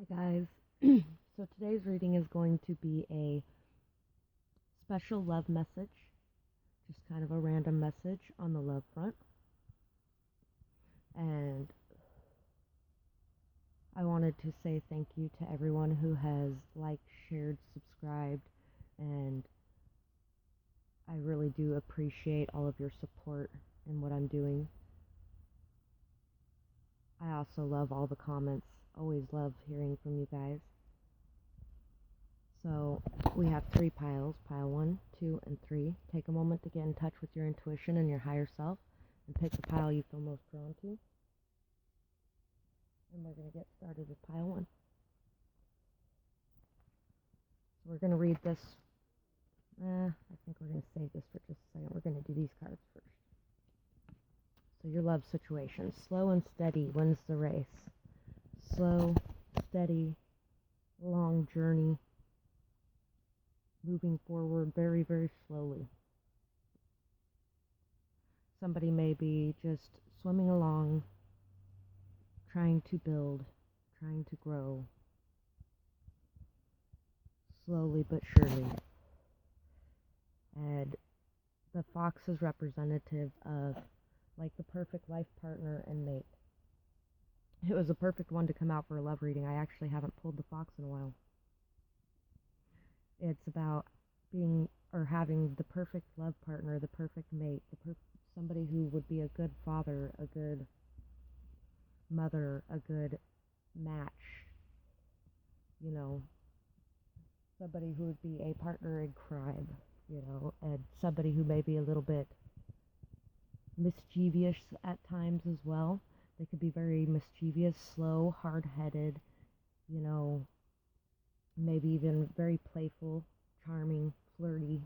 Hi, guys. So today's reading is going to be a special love message, just kind of a random message on the love front. And I wanted to say thank you to everyone who has liked, shared, subscribed, and I really do appreciate all of your support in what I'm doing. I also love all the comments. Always love hearing from you guys. So we have 3 piles, pile 1, 2, and 3. Take a moment to get in touch with your intuition and your higher self and pick the pile you feel most drawn to. And we're going to get started with pile 1. So we're going to read this. I think we're going to save this for just a second. We're going to do these cards first. So your love situation. Slow and steady wins the race. Slow, steady, long journey. Moving forward very, very slowly. Somebody may be just swimming along, trying to build, trying to grow, slowly but surely. And the fox is representative of like the perfect life partner and mate. It was a perfect one to come out for a love reading. I actually haven't pulled the fox in a while. It's about being or having the perfect love partner, the perfect mate, somebody who would be a good father, a good mother, a good match, somebody who would be a partner in crime, and somebody who may be a little bit mischievous at times as well. They could be very mischievous, slow, hard-headed, maybe even very playful, charming, flirty,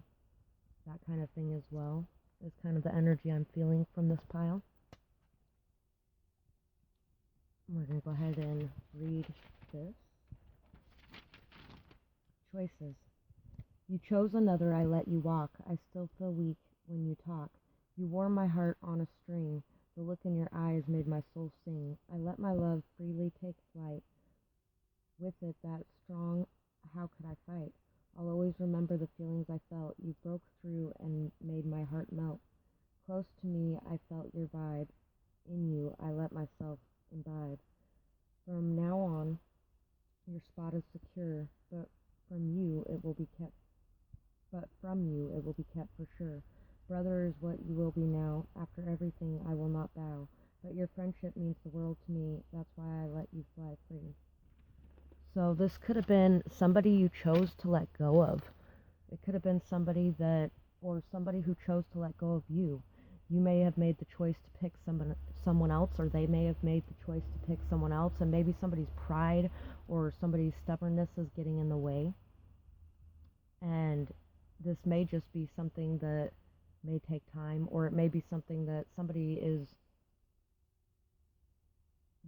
that kind of thing as well is kind of the energy I'm feeling from this pile. We're going to go ahead and read this. Choices. You chose another, I let you walk. I still feel weak when you talk. You wore my heart on a string. The look in your eyes made my soul sing. I let my love freely take flight. With it that strong, how could I fight? I'll always remember the feelings I felt. You broke through and made my heart melt. Close to me, I felt your vibe. In you, I let myself imbibe. From now on, your spot is secure, but from you it will be kept. But from you it will be kept for sure. Brother is what you will be now. After everything, I will not bow. But your friendship means the world to me. That's why I let you fly free. So this could have been somebody you chose to let go of. It could have been somebody who chose to let go of you. You may have made the choice to pick someone else, or they may have made the choice to pick someone else, and maybe somebody's pride or somebody's stubbornness is getting in the way. And this may just be something that may take time, or it may be something that somebody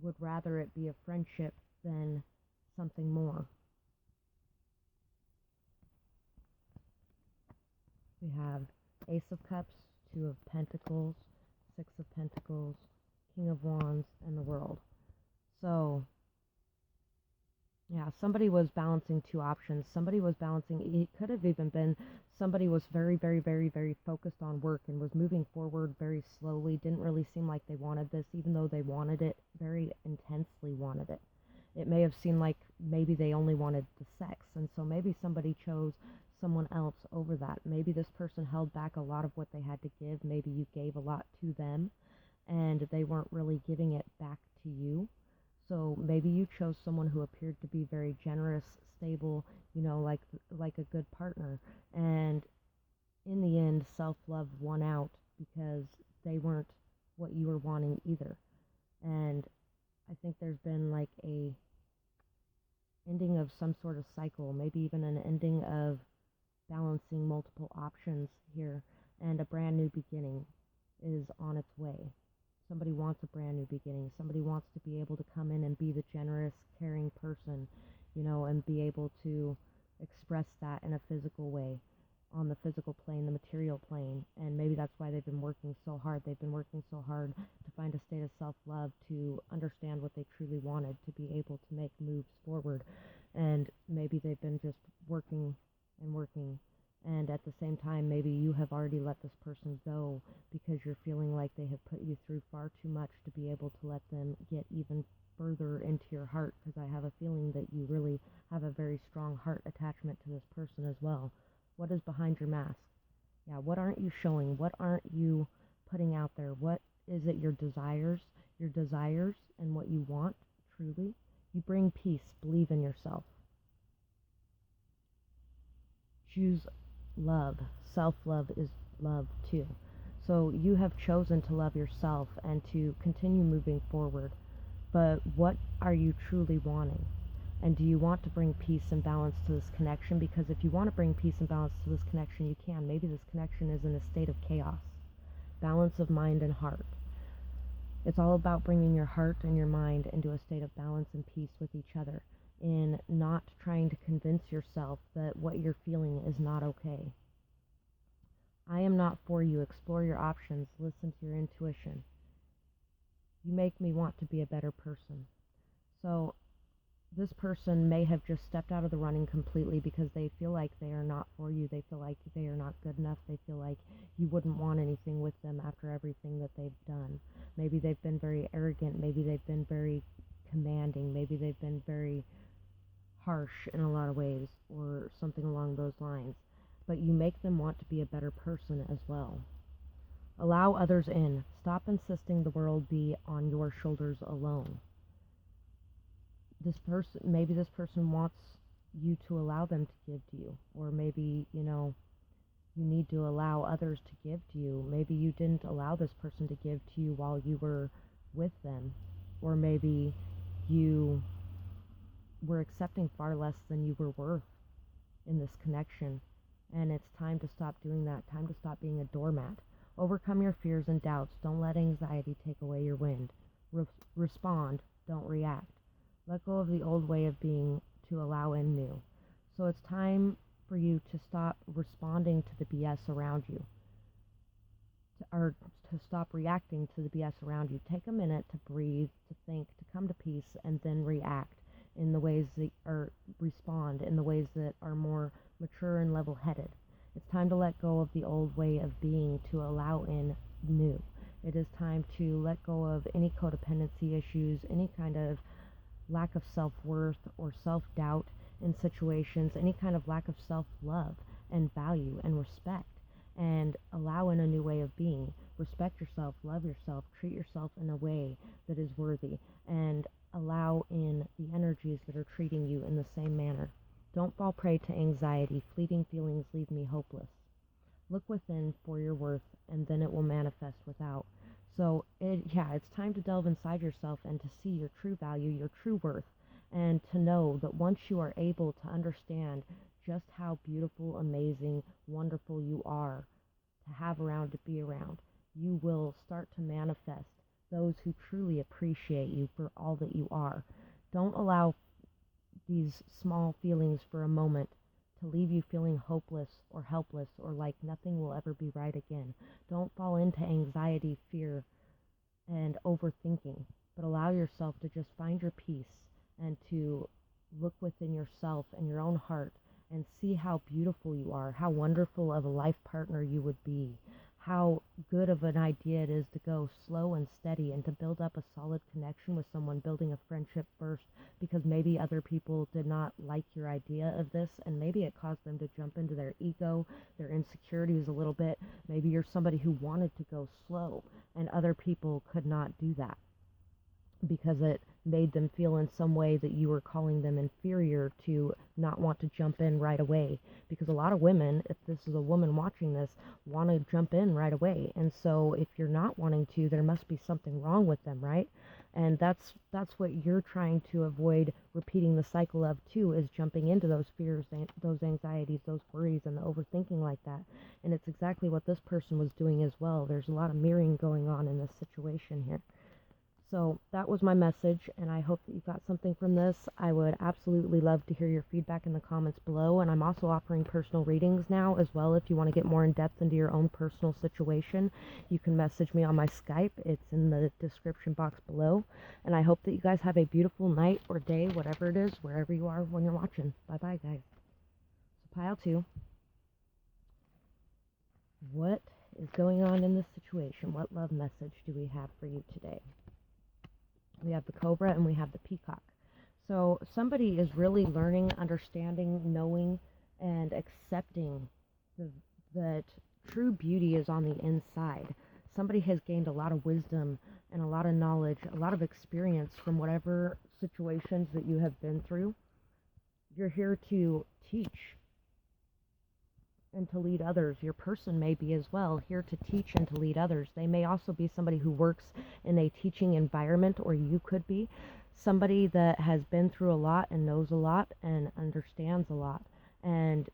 would rather it be a friendship than something more. We have Ace of Cups, 2 of Pentacles, 6 of Pentacles, King of Wands, and the World. So, yeah, somebody was balancing 2 options. Somebody was balancing, it could have even been somebody was very, very, very, very focused on work and was moving forward very slowly, didn't really seem like they wanted this, even though they wanted it, very intensely wanted it. It may have seemed like maybe they only wanted the sex, and so maybe somebody chose someone else over that. Maybe this person held back a lot of what they had to give. Maybe you gave a lot to them, and they weren't really giving it back to you. So maybe you chose someone who appeared to be very generous, stable, like a good partner. And in the end, self-love won out because they weren't what you were wanting either. And I think there's been like a ending of some sort of cycle, maybe even an ending of balancing multiple options here, and a brand new beginning is on its way. Somebody wants a brand new beginning. Somebody wants to be able to come in and be the generous, caring person, and be able to express that in a physical way. on the physical plane, the material plane, and maybe that's why they've been working so hard. They've been working so hard to find a state of self-love, to understand what they truly wanted, to be able to make moves forward. And maybe they've been just working and working, and at the same time, maybe you have already let this person go because you're feeling like they have put you through far too much to be able to let them get even further into your heart, because I have a feeling that you really have a very strong heart attachment to this person as well. What is behind your mask? Yeah, what aren't you showing? What aren't you putting out there? What is it, your desires and what you want truly? You bring peace. Believe in yourself. Choose love. Self-love is love too. So you have chosen to love yourself and to continue moving forward. But what are you truly wanting? And do you want to bring peace and balance to this connection? Because if you want to bring peace and balance to this connection, you can. Maybe this connection is in a state of chaos. Balance of mind and heart. It's all about bringing your heart and your mind into a state of balance and peace with each other, in not trying to convince yourself that what you're feeling is not okay. I am not for you. Explore your options. Listen to your intuition. You make me want to be a better person. So this person may have just stepped out of the running completely because they feel like they are not for you. They feel like they are not good enough. They feel like you wouldn't want anything with them after everything that they've done. Maybe they've been very arrogant. Maybe they've been very commanding. Maybe they've been very harsh in a lot of ways, or something along those lines. But you make them want to be a better person as well. Allow others in. Stop insisting the world be on your shoulders alone. Maybe this person wants you to allow them to give to you, or maybe, you need to allow others to give to you. Maybe you didn't allow this person to give to you while you were with them, or maybe you were accepting far less than you were worth in this connection, and it's time to stop doing that. Time to stop being a doormat. Overcome your fears and doubts. Don't let anxiety take away your wind. Respond, don't react. Let go of the old way of being to allow in new. So it's time for you to stop responding to the BS around you, or to stop reacting to the BS around you. Take a minute to breathe, to think, to come to peace, and then react in the ways that, or respond in the ways that are more mature and level-headed. It's time to let go of the old way of being to allow in new. It is time to let go of any codependency issues, any kind of lack of self-worth or self-doubt in situations, any kind of lack of self-love and value and respect, and allow in a new way of being. Respect yourself, love yourself, treat yourself in a way that is worthy, and allow in the energies that are treating you in the same manner. Don't fall prey to anxiety. Fleeting feelings leave me hopeless. Look within for your worth, and then it will manifest without. So it's time to delve inside yourself and to see your true value, your true worth, and to know that once you are able to understand just how beautiful, amazing, wonderful you are to have around, to be around, you will start to manifest those who truly appreciate you for all that you are. Don't allow these small feelings for a moment to leave you feeling hopeless or helpless, or like nothing will ever be right again. Don't fall into anxiety, fear, and overthinking, but allow yourself to just find your peace and to look within yourself and your own heart and see how beautiful you are, how wonderful of a life partner you would be, how good of an idea it is to go slow and steady and to build up a solid connection with someone, building a friendship first, because maybe other people did not like your idea of this, and maybe it caused them to jump into their ego, their insecurities a little bit. Maybe you're somebody who wanted to go slow, and other people could not do that because it made them feel in some way that you were calling them inferior to not want to jump in right away. Because a lot of women, if this is a woman watching this, want to jump in right away. And so if you're not wanting to, there must be something wrong with them, right? And that's what you're trying to avoid repeating the cycle of too, is jumping into those fears, those anxieties, those worries, and the overthinking like that. And it's exactly what this person was doing as well. There's a lot of mirroring going on in this situation here. So that was my message, and I hope that you got something from this. I would absolutely love to hear your feedback in the comments below, and I'm also offering personal readings now as well. If you want to get more in depth into your own personal situation, you can message me on my Skype. It's in the description box below, and I hope that you guys have a beautiful night or day, whatever it is, wherever you are when you're watching. Bye-bye, guys. So pile 2. What is going on in this situation? What love message do we have for you today? We have the cobra and we have the peacock. So somebody is really learning, understanding, knowing, and accepting that true beauty is on the inside. Somebody has gained a lot of wisdom and a lot of knowledge, a lot of experience from whatever situations that you have been through. You're here to teach and to lead others. Your person may be as well, here to teach and to lead others. They may also be somebody who works in a teaching environment, or you could be somebody that has been through a lot and knows a lot and understands a lot and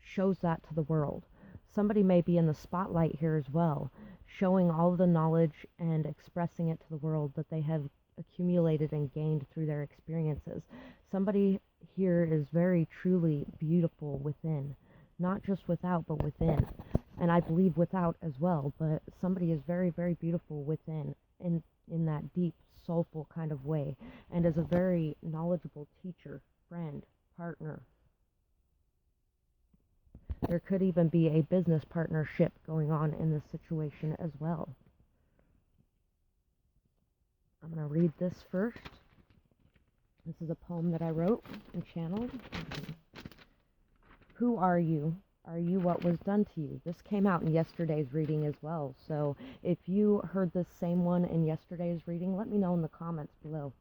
shows that to the world. Somebody may be in the spotlight here as well, showing all of the knowledge and expressing it to the world that they have accumulated and gained through their experiences. Somebody here is very truly beautiful within. Not just without, but within. And I believe without as well, but somebody is very, very beautiful within, in that deep, soulful kind of way, and is a very knowledgeable teacher, friend, partner. There could even be a business partnership going on in this situation as well. I'm going to read this first. This is a poem that I wrote and channeled. Who are you? Are you what was done to you? This came out in yesterday's reading as well. So if you heard this same one in yesterday's reading, let me know in the comments below.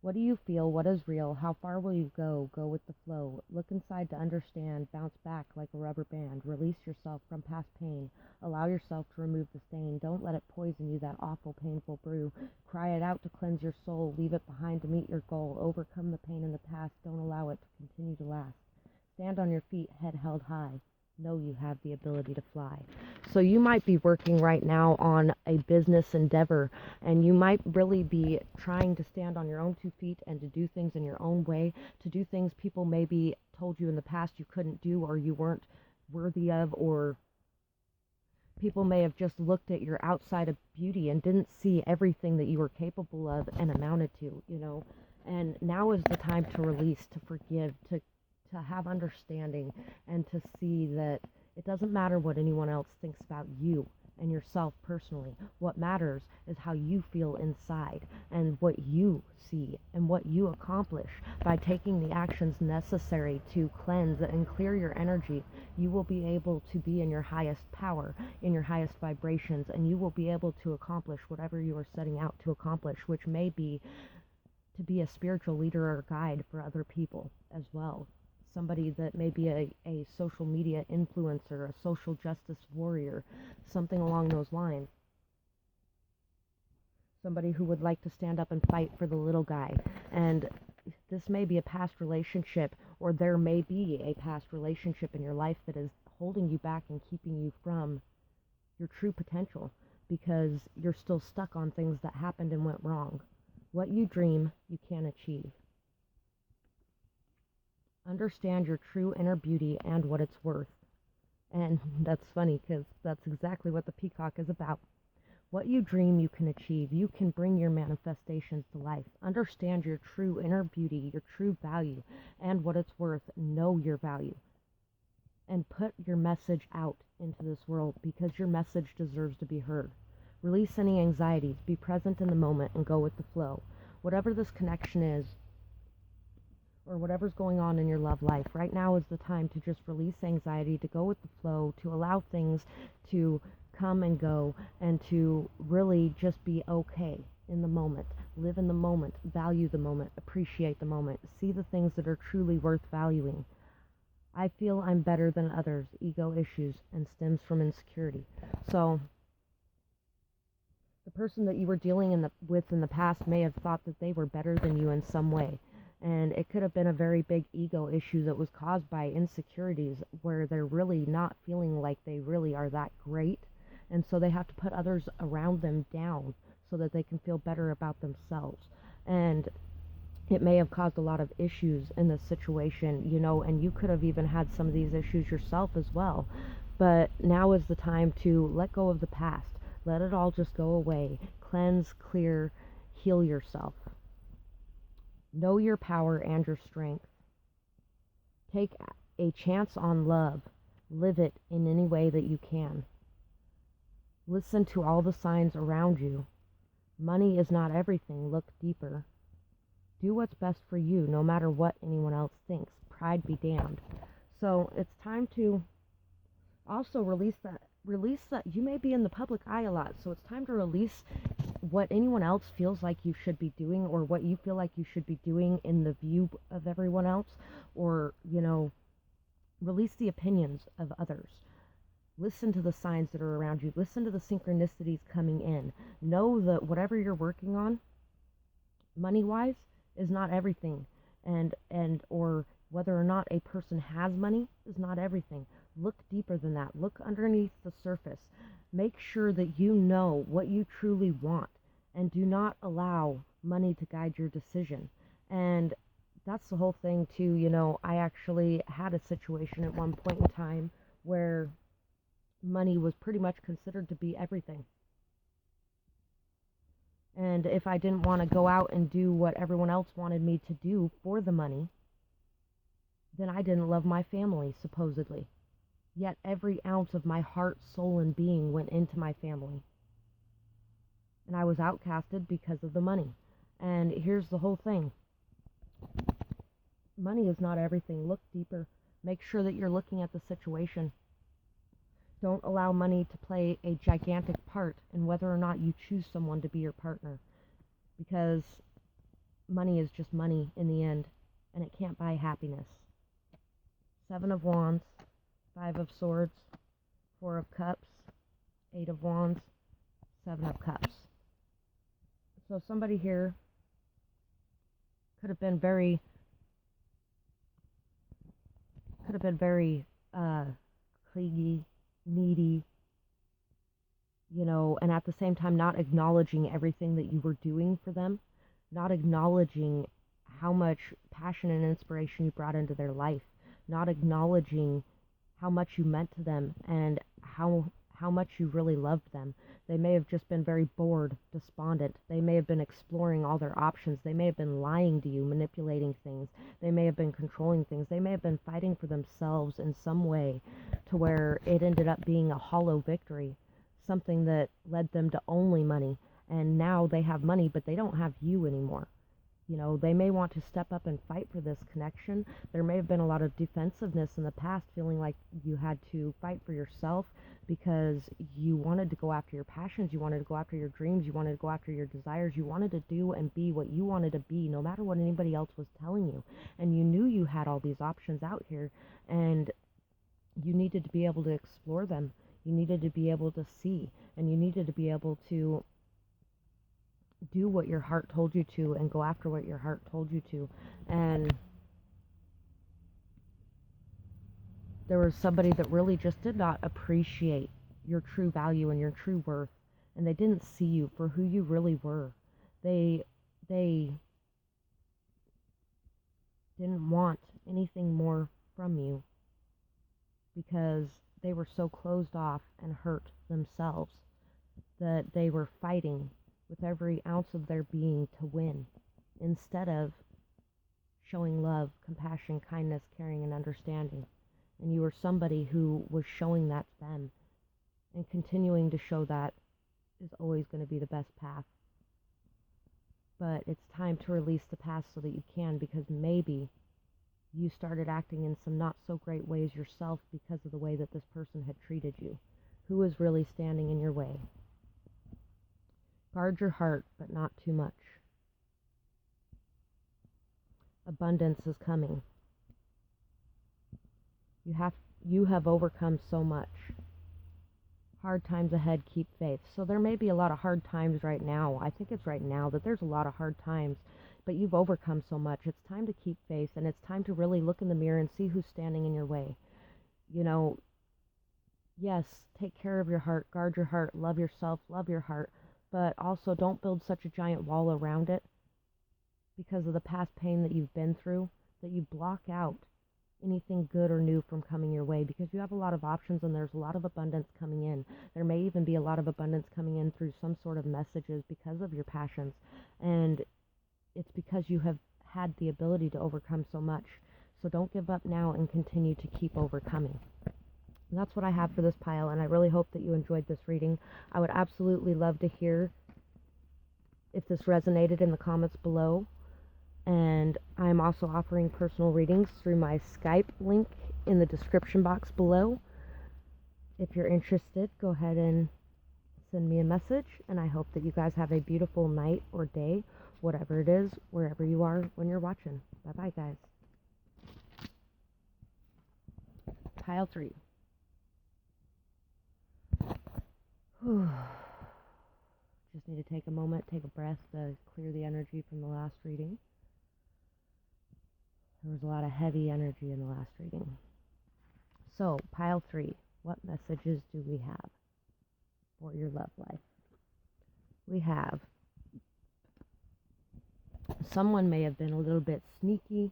What do you feel? What is real? How far will you go? Go with the flow. Look inside to understand. Bounce back like a rubber band. Release yourself from past pain. Allow yourself to remove the stain. Don't let it poison you, that awful, painful brew. Cry it out to cleanse your soul. Leave it behind to meet your goal. Overcome the pain in the past. Don't allow it to continue to last. Stand on your feet, head held high. Know you have the ability to fly. So you might be working right now on a business endeavor, and you might really be trying to stand on your own 2 feet and to do things in your own way, to do things people maybe told you in the past you couldn't do or you weren't worthy of, or people may have just looked at your outside of beauty and didn't see everything that you were capable of and amounted to, And now is the time to release, to forgive, to have understanding, and to see that it doesn't matter what anyone else thinks about you and yourself personally. What matters is how you feel inside and what you see and what you accomplish by taking the actions necessary to cleanse and clear your energy. You will be able to be in your highest power, in your highest vibrations, and you will be able to accomplish whatever you are setting out to accomplish, which may be to be a spiritual leader or guide for other people as well. Somebody that may be a social media influencer, a social justice warrior, something along those lines. Somebody who would like to stand up and fight for the little guy. And this may be a past relationship, or there may be a past relationship in your life that is holding you back and keeping you from your true potential, because you're still stuck on things that happened and went wrong. What you dream, you can achieve. Understand your true inner beauty and what it's worth. And that's funny, because that's exactly what the peacock is about. What you dream, you can achieve. You can bring your manifestations to life. Understand your true inner beauty, your true value, and what it's worth. Know your value. And put your message out into this world, because your message deserves to be heard. Release any anxieties. Be present in the moment and go with the flow. Whatever this connection is, or whatever's going on in your love life, right now is the time to just release anxiety, to go with the flow, to allow things to come and go, and to really just be okay in the moment. Live in the moment, value the moment, appreciate the moment, see the things that are truly worth valuing. I feel I'm better than others, ego issues, and stems from insecurity. So the person that you were dealing with in the past may have thought that they were better than you in some way. And it could have been a very big ego issue that was caused by insecurities, where they're really not feeling like they really are that great. And so they have to put others around them down so that they can feel better about themselves. And it may have caused a lot of issues in this situation, and you could have even had some of these issues yourself as well. But now is the time to let go of the past. Let it all just go away. Cleanse, clear, heal yourself. Know your power and your strength. Take a chance on love. Live it in any way that you can. Listen to all the signs around you. Money is not everything. Look deeper. Do what's best for you, no matter what anyone else thinks. Pride be damned. So it's time to also release that. You may be in the public eye a lot, so it's time to release what anyone else feels like you should be doing, or what you feel like you should be doing in the view of everyone else, or, release the opinions of others. Listen to the signs that are around you. Listen to the synchronicities coming in. Know that whatever you're working on, money-wise, is not everything. Or whether or not a person has money is not everything. Look deeper than that. Look underneath the surface. Make sure that you know what you truly want, and do not allow money to guide your decision. And that's the whole thing too. I actually had a situation at one point in time where money was pretty much considered to be everything. And if I didn't want to go out and do what everyone else wanted me to do for the money, then I didn't love my family, supposedly. Yet every ounce of my heart, soul, and being went into my family. And I was outcasted because of the money. And here's the whole thing. Money is not everything. Look deeper. Make sure that you're looking at the situation. Don't allow money to play a gigantic part in whether or not you choose someone to be your partner. Because money is just money in the end, and it can't buy happiness. 7 of Wands, 5 of Swords, 4 of Cups, 8 of Wands, 7 of Cups. So somebody here could have been very clingy, needy, and at the same time not acknowledging everything that you were doing for them, not acknowledging how much passion and inspiration you brought into their life, not acknowledging how much you meant to them and how much you really loved them. They may have just been very bored, despondent. They may have been exploring all their options. They may have been lying to you, manipulating things. They may have been controlling things. They may have been fighting for themselves in some way to where it ended up being a hollow victory, something that led them to only money. And now they have money, but they don't have you anymore. They may want to step up and fight for this connection. There may have been a lot of defensiveness in the past, feeling like you had to fight for yourself because you wanted to go after your passions, you wanted to go after your dreams, you wanted to go after your desires, you wanted to do and be what you wanted to be, no matter what anybody else was telling you. And you knew you had all these options out here, and you needed to be able to explore them. You needed to be able to see, and you needed to be able to do what your heart told you to and go after what your heart told you to. And there was somebody that really just did not appreciate your true value and your true worth, and they didn't see you for who you really were. They didn't want anything more from you because they were so closed off and hurt themselves that they were fighting with every ounce of their being to win, instead of showing love, compassion, kindness, caring, and understanding. And you were somebody who was showing that to them, and continuing to show that is always going to be the best path. But it's time to release the past so that you can, because maybe you started acting in some not so great ways yourself because of the way that this person had treated you. Who is really standing in your way? Guard your heart, but not too much. Abundance is coming. You have overcome so much. Hard times ahead, keep faith. So there may be a lot of hard times right now. I think it's right now that there's a lot of hard times, but you've overcome so much. It's time to keep faith, and it's time to really look in the mirror and see who's standing in your way. Yes, take care of your heart, guard your heart, love yourself, love your heart, but also don't build such a giant wall around it because of the past pain that you've been through, that you block out anything good or new from coming your way, because you have a lot of options and there's a lot of abundance coming in. There may even be a lot of abundance coming in through some sort of messages because of your passions, and it's because you have had the ability to overcome so much. So don't give up now and continue to keep overcoming. And that's what I have for this pile, and I really hope that you enjoyed this reading. I would absolutely love to hear if this resonated in the comments below. And I'm also offering personal readings through my Skype link in the description box below. If you're interested, go ahead and send me a message, and I hope that you guys have a beautiful night or day, whatever it is, wherever you are when you're watching. Bye-bye, guys. Pile 3. Just need to take a moment, take a breath to clear the energy from the last reading. There was a lot of heavy energy in the last reading. So, pile 3, what messages do we have for your love life? We have someone may have been a little bit sneaky.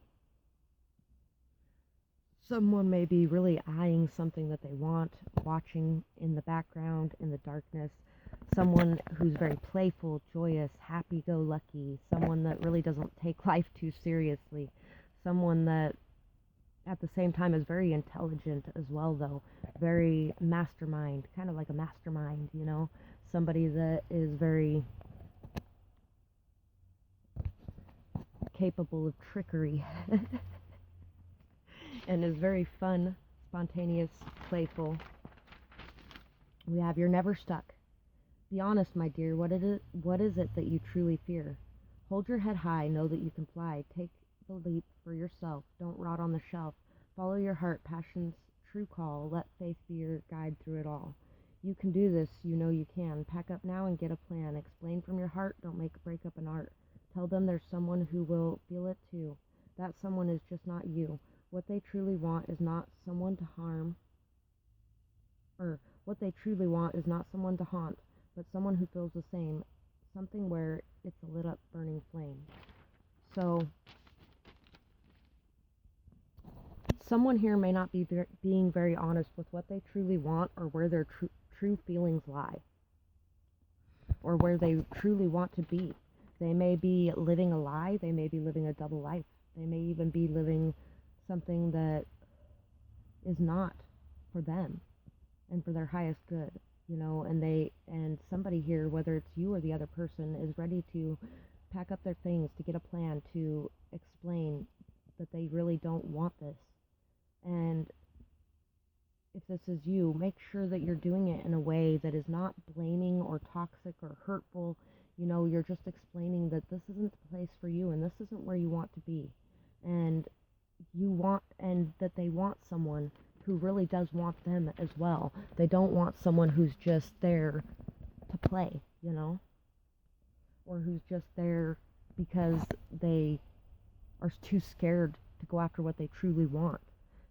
Someone may be really eyeing something that they want, watching in the background, in the darkness. Someone who's very playful, joyous, happy-go-lucky. Someone that really doesn't take life too seriously. Someone that, at the same time, is very intelligent as well, though. Very mastermind, kind of like a mastermind, you know? Somebody that is very capable of trickery. And is very fun, spontaneous, playful. We have you're never stuck. Be honest, my dear. What is it that you truly fear? Hold your head high. Know that you can fly. Take the leap for yourself. Don't rot on the shelf. Follow your heart, passion's true call. Let faith be your guide through it all. You can do this. You know you can. Pack up now and get a plan. Explain from your heart. Don't make a break up an art. Tell them there's someone who will feel it too. That someone is just not you. What they truly want is not someone to harm, or what they truly want is not someone to haunt, but someone who feels the same, something where it's a lit up burning flame. So, someone here may not be being very honest with what they truly want, or where their true feelings lie, or where they truly want to be. They may be living a lie, they may be living a double life, they may even be living something that is not for them and for their highest good, you know, and somebody here, whether it's you or the other person, is ready to pack up their things, to get a plan, to explain that they really don't want this. And if this is you, make sure that you're doing it in a way that is not blaming or toxic or hurtful. You know, you're just explaining that this isn't the place for you and this isn't where you want to be. And that they want someone who really does want them as well. They don't want someone who's just there to play, you know, or who's just there because they are too scared to go after what they truly want.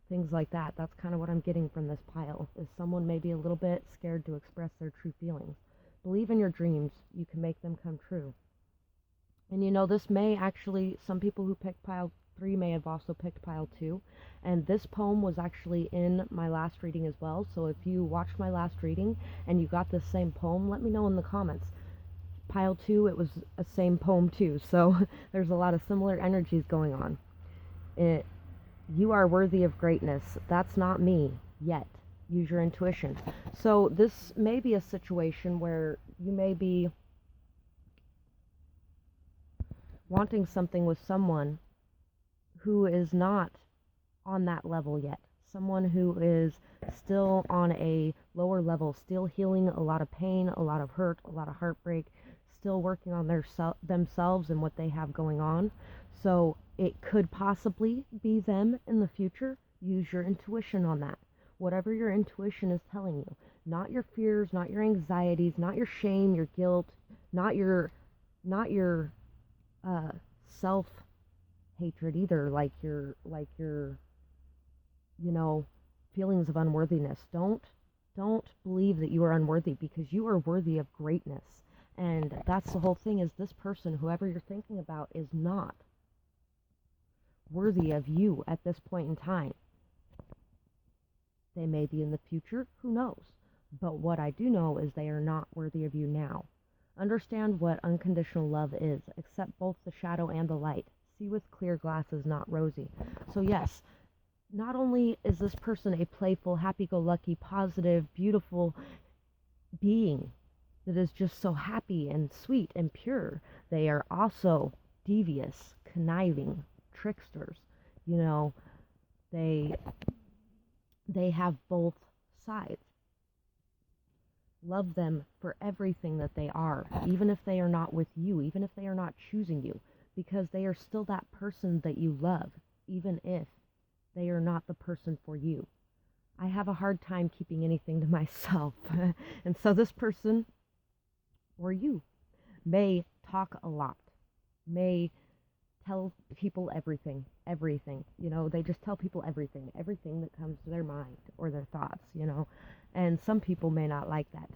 Things like that. That's kind of what I'm getting from this pile, is someone may be a little bit scared to express their true feelings. Believe in your dreams. You can make them come true. And you know, this may actually, some people who picked pile 3 may have also picked pile 2. And this poem was actually in my last reading as well. So if you watched my last reading and you got the same poem, let me know in the comments. Pile 2, it was a same poem too. So there's a lot of similar energies going on. You are worthy of greatness. That's not me yet. Use your intuition. So this may be a situation where you may be wanting something with someone who is not on that level yet. Someone who is still on a lower level, still healing a lot of pain, a lot of hurt, a lot of heartbreak, still working on themselves and what they have going on. So it could possibly be them in the future. Use your intuition on that. Whatever your intuition is telling you. Not your fears, not your anxieties, not your shame, your guilt, not your self-hatred either, like your you know, feelings of unworthiness. Don't believe that you are unworthy, because you are worthy of greatness. And that's the whole thing, is this person, whoever you're thinking about, is not worthy of you at this point in time. They may be in the future, who knows? But what I do know is they are not worthy of you now. Understand what unconditional love is. Accept both the shadow and the light. See with clear glasses, not rosy. So yes, not only is this person a playful, happy-go-lucky, positive, beautiful being that is just so happy and sweet and pure, they are also devious, conniving tricksters. You know, they have both sides. Love them for everything that they are, even if they are not with you, even if they are not choosing you, because they are still that person that you love, even if they are not the person for you. I have a hard time keeping anything to myself. And so this person, or you, may talk a lot, may tell people everything. You know, they just tell people everything that comes to their mind or their thoughts, you know. And some people may not like that.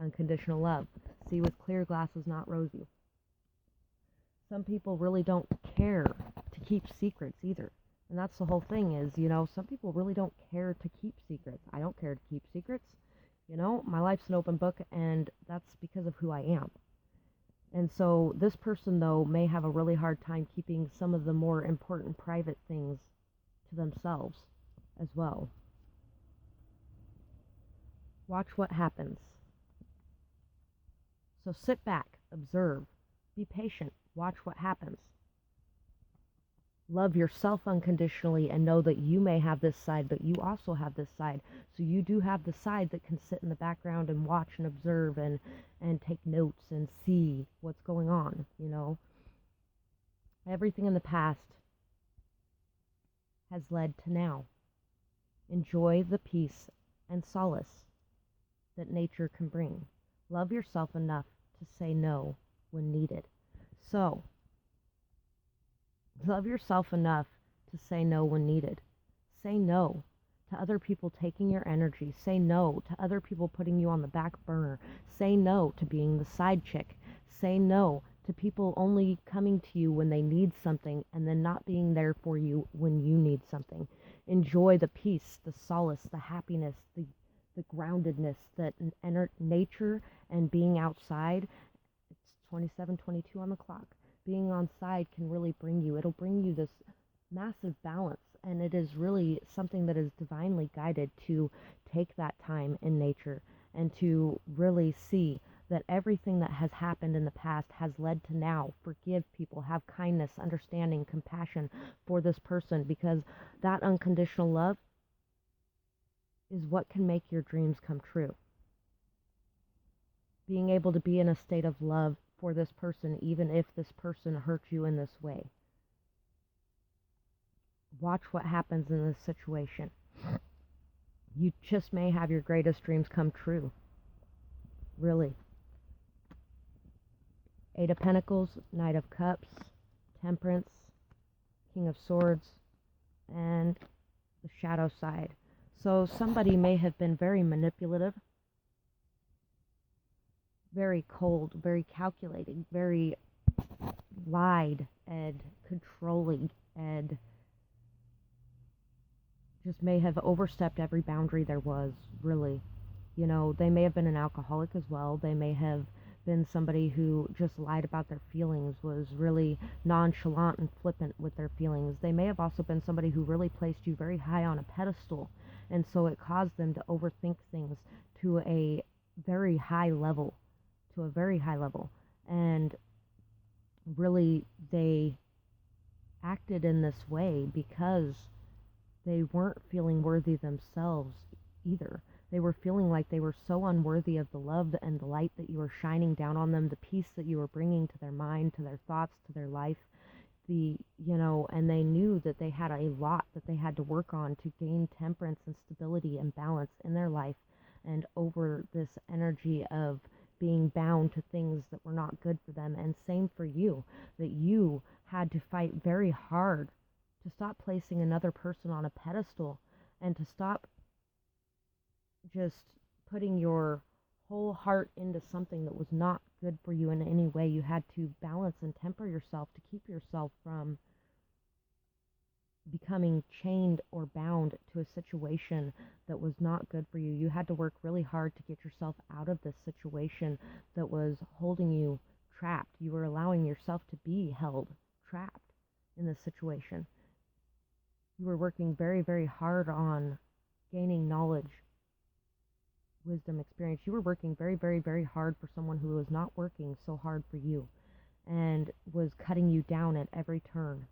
Unconditional love. See with clear glasses, not rosy. Some people really don't care to keep secrets either. And that's the whole thing, is, you know, some people really don't care to keep secrets. I don't care to keep secrets. You know, my life's an open book, and that's because of who I am. And so this person, though, may have a really hard time keeping some of the more important private things to themselves as well. Watch what happens. So sit back, observe, be patient, watch what happens. Love yourself unconditionally and know that you may have this side, but you also have this side. So you do have the side that can sit in the background and watch and observe and take notes and see what's going on, you know. Everything in the past has led to now. Enjoy the peace and solace that nature can bring. Love yourself enough to say no when needed. So, love yourself enough to say no when needed. Say no to other people taking your energy. Say no to other people putting you on the back burner. Say no to being the side chick. Say no to people only coming to you when they need something and then not being there for you when you need something. Enjoy the peace, the solace, the happiness, the groundedness that nature and being outside, it's 27:22 on the clock. Being on side can really bring you. It'll bring you this massive balance, and it is really something that is divinely guided to take that time in nature and to really see that everything that has happened in the past has led to now. Forgive people, have kindness, understanding, compassion for this person, because that unconditional love is what can make your dreams come true. Being able to be in a state of love for this person, even if this person hurt you in this way. Watch what happens in this situation. You just may have your greatest dreams come true. Really. 8 of Pentacles, Knight of Cups, Temperance, King of Swords, and the shadow side. So somebody may have been very manipulative, very cold, very calculating, very lied and controlling, and just may have overstepped every boundary there was, really. You know, they may have been an alcoholic as well. They may have been somebody who just lied about their feelings, was really nonchalant and flippant with their feelings. They may have also been somebody who really placed you very high on a pedestal, and so it caused them to overthink things to a very high level, and really they acted in this way because they weren't feeling worthy themselves either. They were feeling like they were so unworthy of the love and the light that you were shining down on them, the peace that you were bringing to their mind, to their thoughts, to their life. And they knew that they had a lot that they had to work on to gain temperance and stability and balance in their life, and over this energy of being bound to things that were not good for them. And same for you, that you had to fight very hard to stop placing another person on a pedestal and to stop just putting your whole heart into something that was not good for you in any way. You had to balance and temper yourself to keep yourself from becoming chained or bound to a situation that was not good for you. You had to work really hard to get yourself out of this situation that was holding you trapped. You were allowing yourself to be held trapped in this situation. You were working very, very hard on gaining knowledge, wisdom, experience. You were working very, very, very hard for someone who was not working so hard for you and was cutting you down at every turn.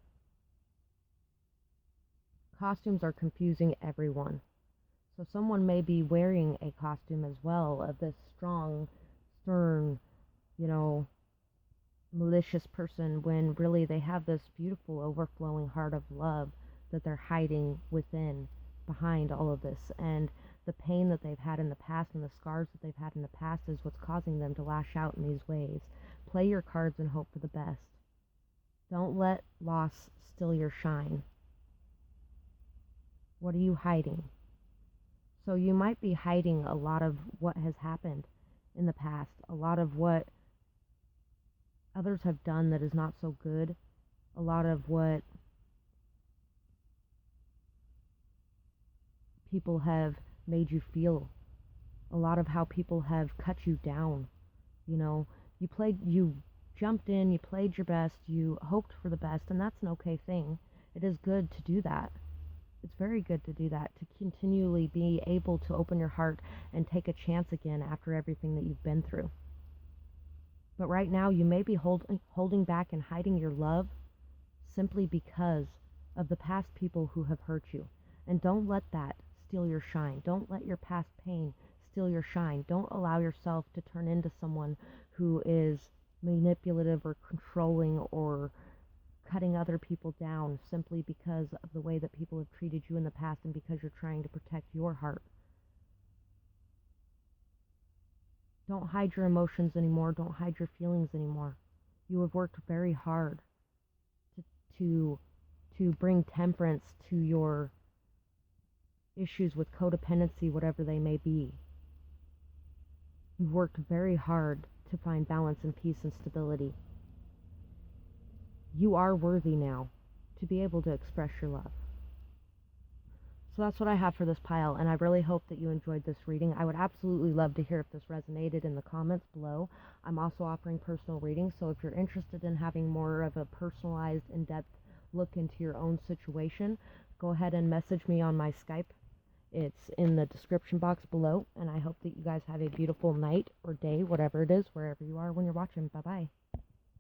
Costumes are confusing everyone. So someone may be wearing a costume as well of this strong, stern, malicious person, when really they have this beautiful overflowing heart of love that they're hiding within, behind all of this. And the pain that they've had in the past and the scars that they've had in the past is what's causing them to lash out in these ways. Play your cards and hope for the best. Don't let loss steal your shine. What are you hiding? So you might be hiding a lot of what has happened in the past, a lot of what others have done that is not so good, a lot of what people have made you feel, a lot of how people have cut you down. You jumped in, you played your best, you hoped for the best, and that's an okay thing. It is good to do that. It's very good to do that, to continually be able to open your heart and take a chance again after everything that you've been through. But right now, you may be holding back and hiding your love simply because of the past people who have hurt you. And don't let that steal your shine. Don't let your past pain steal your shine. Don't allow yourself to turn into someone who is manipulative or controlling or cutting other people down simply because of the way that people have treated you in the past and because you're trying to protect your heart. Don't hide your emotions anymore. Don't hide your feelings anymore. You have worked very hard to bring temperance to your issues with codependency, whatever they may be. You've worked very hard to find balance and peace and stability. You are worthy now to be able to express your love. So that's what I have for this pile, and I really hope that you enjoyed this reading. I would absolutely love to hear if this resonated in the comments below. I'm also offering personal readings, so if you're interested in having more of a personalized, in-depth look into your own situation, go ahead and message me on my Skype. It's in the description box below, and I hope that you guys have a beautiful night or day, whatever it is, wherever you are when you're watching. Bye-bye.